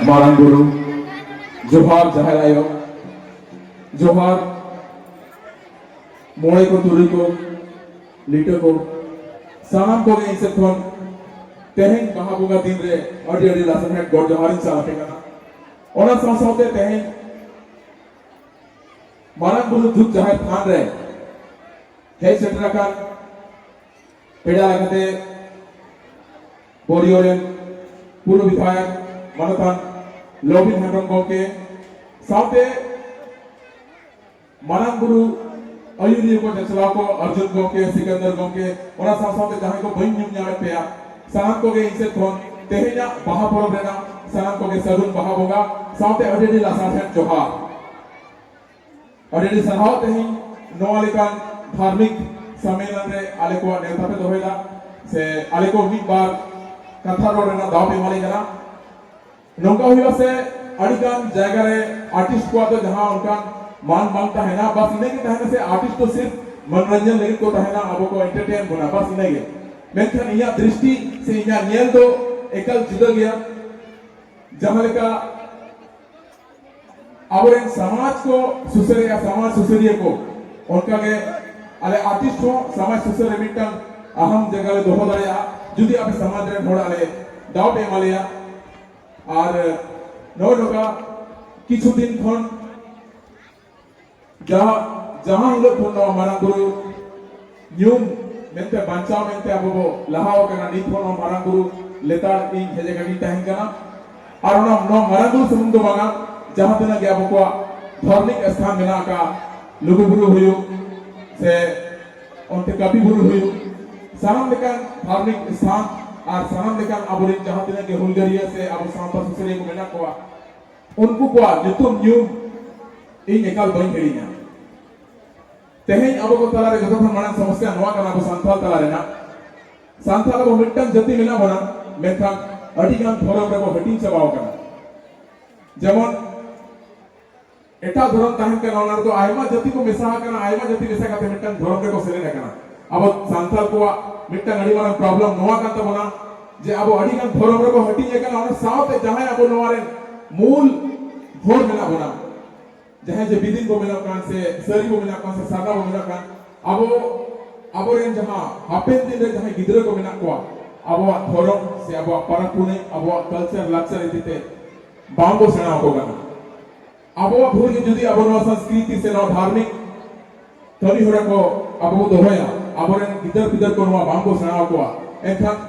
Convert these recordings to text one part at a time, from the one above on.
मारांग गुरु जोहार जाहिर आयो जोहार मोड़े को तुरी को लीटर को सानाम को गए इसे थोन तेहें बाहा बुगा दिन रे अड़ी अड़ी लासन है गॉड जोहारिन सालाते कना ओना संसाते तेहें मारांग गुरु दुख जाहिर थान रे है सेटरा का पेड़ा लगते बोरियोरेन पूर्व विधायक मनोतान लोबिन हेमरम गोके साथे मारांग गुरु अयुरी को चचला को अर्जुन गोके सिकंदर गोके ओना साथे जहां को बइन न्यूम न्याय पेया सानाम को के इसे थोन तेहेना बाहा परब रेना सानाम को के सगुन बाहा बोगा साथे अडेडी लासाथे जोहार अडेडी सहाव तेहि नोवालिकान धार्मिक सम्मेलन रे आले को नेता पे दोहेला से आले को मिद बार कथा रोडेना दाव पे माली करा नौका हुआ से अड़िकान जगह रे आर्टिस्ट को तो जहां उनका मान मांगता है ना बस इन्हें के तहने से आर्टिस्ट तो सिर्फ मनोरंजन लेकिन को तहना अब को एंटरटेन बना बस इन्हें के मेंखन इया दृष्टि से इया नेल दो एकल जुदा गया जहां लेका अब समाज को सुसरिया समाज सुसरिया को उनका के अले आर्टिस्ट हो समाज सुसरिया मिटन अहम जगह रे दोहो दरिया जुदी आप समाज रे घोड़ा ले दाव पे मालिया और नौका किछु दिन खन जहां हिलो खन मारांग गुरु न्यूम मेंते बांचाव मेंते अब लहाव कना नित खन मारांग गुरु लेतार इन हेजे गनी तहन कना और नो मारांग गुरु समुंद बागा जहां तना के अब को धार्मिक स्थान मेना का लुगु गुरु हुयो से उनते कपि गुरु हुयो सानाम लेकान धार्मिक स्थान और सानाम लेकान अबोरिन जहां तिना के हुलगरिया से अब सांपा सुसरे को मेना कोआ उनको कोआ जतुम न्यू इन एकाल बइन हेड़िना तेहेन अब को तलारे जतन मानन समस्या नवा कना को संथाल तलारे ना संथाल को मिटन जति मेना बना मेखान अडिगान धरम रे को हटिन चबाव कना जेमन एटा धरम ताहन के नाना तो आयमा जति को मेसा कना आयमा जति मेसा काते मिटन धरम रे को सेले कना अब संथाल को मिटन अड़ी मानन प्रॉब्लम नवा काते बना जे अब अडिगान धरम रे को हटिन कना और साथ जहां अब नवारे मूल भोर मेना बना जहां जे बिदिन को मेना कान से सरी को मेना कान से सादा को मेना कान अब रेन जहां हापेन दिन रे जहां गिदरे को मेना को अब धरम से अब परपुने अब कल्चर लक्चर इतिते बांगो सेना को गाना अब भूल जुदी अब नो संस्कृति से नो धार्मिक कवि होरा को अब दोहया अब रेन गिदर गिदर को नो बांगो सेना को एखान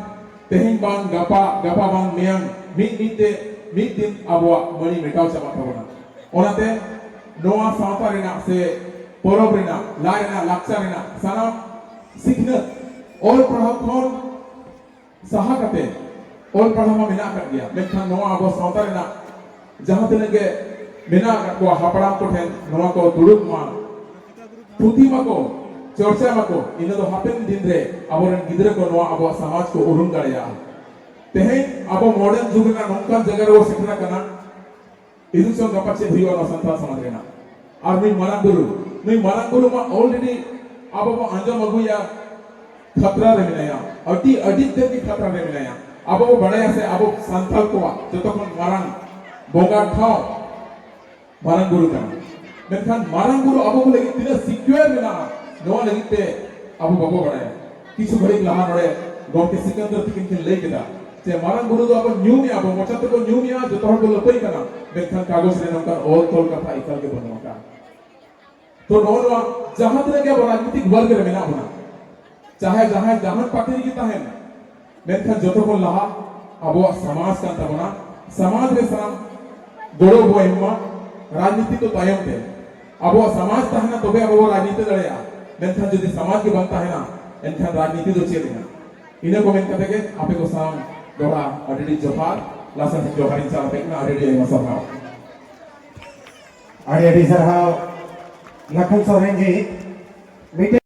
तेहिन बांग गपा गपा बांग मेयंग मिट दिन अब मणि मेटाव चबा थबना ओनाते नोआ सावता रेना से परब रेना ला रेना लक्चर रेना साना सिखनत और पढ़ाव कोन सहा कते और पढ़ाव में मेना कर गया लेकिन नोआ अब सावता रेना जहां तने के मेना को हापड़ाम को ठेन नोआ को दुड़ुक मा पुथी मको चर्चा मको इनो तो हापेन दिन रे अबोरन गिदरे को नोआ अब समाज को उरुम गड़या तेहेन अब मॉडर्न जुग ना नोंका जगह रे वो सिखना कना इदुसो गपचे भिवा न संता समाज रेना और मी मारांग गुरु मा ऑलरेडी अब वो अंजम अगुया खतरा रे मिलाया अति अधिक देर की खतरा रे मिलाया अब वो बड़ाया से अब संथाल को जतो को मारांग बोगा ठाव मारांग गुरु का मेखान मारांग गुरु अब को लगी तिना सिक्योर मिला नो लगी ते अब बबो बड़ाया किछु घड़ी लहा नडे गोके सिकंदर तिकिन के ले केदा जे मारांग गुरु तो अब न्यू में अब मोचत को न्यू में जो तोहर को लपई कना मेखान कागज रे नंका और तोल कथा इकल के बनवा का तो नोनवा जहां तने के राजनीतिक वर्ग रे मेना बना चाहे जहां पार्टी की ताहेन मेखान जतो को लहा अब समाज का तबना समाज रे सम गोड़ो बोइमा राजनीति तो तायम थे अब समाज ताहना तबे अब राजनीति दड़या मेखान जदी समाज के बनता है ना एनखान राजनीति तो चलेना इने को मेन कते के आपे को साम दोड़ा अडेडी जोहार लासन जोहारिन चा पेकना अडेडी मसरहाव अडेडी सरहाव लखन सोरेन जी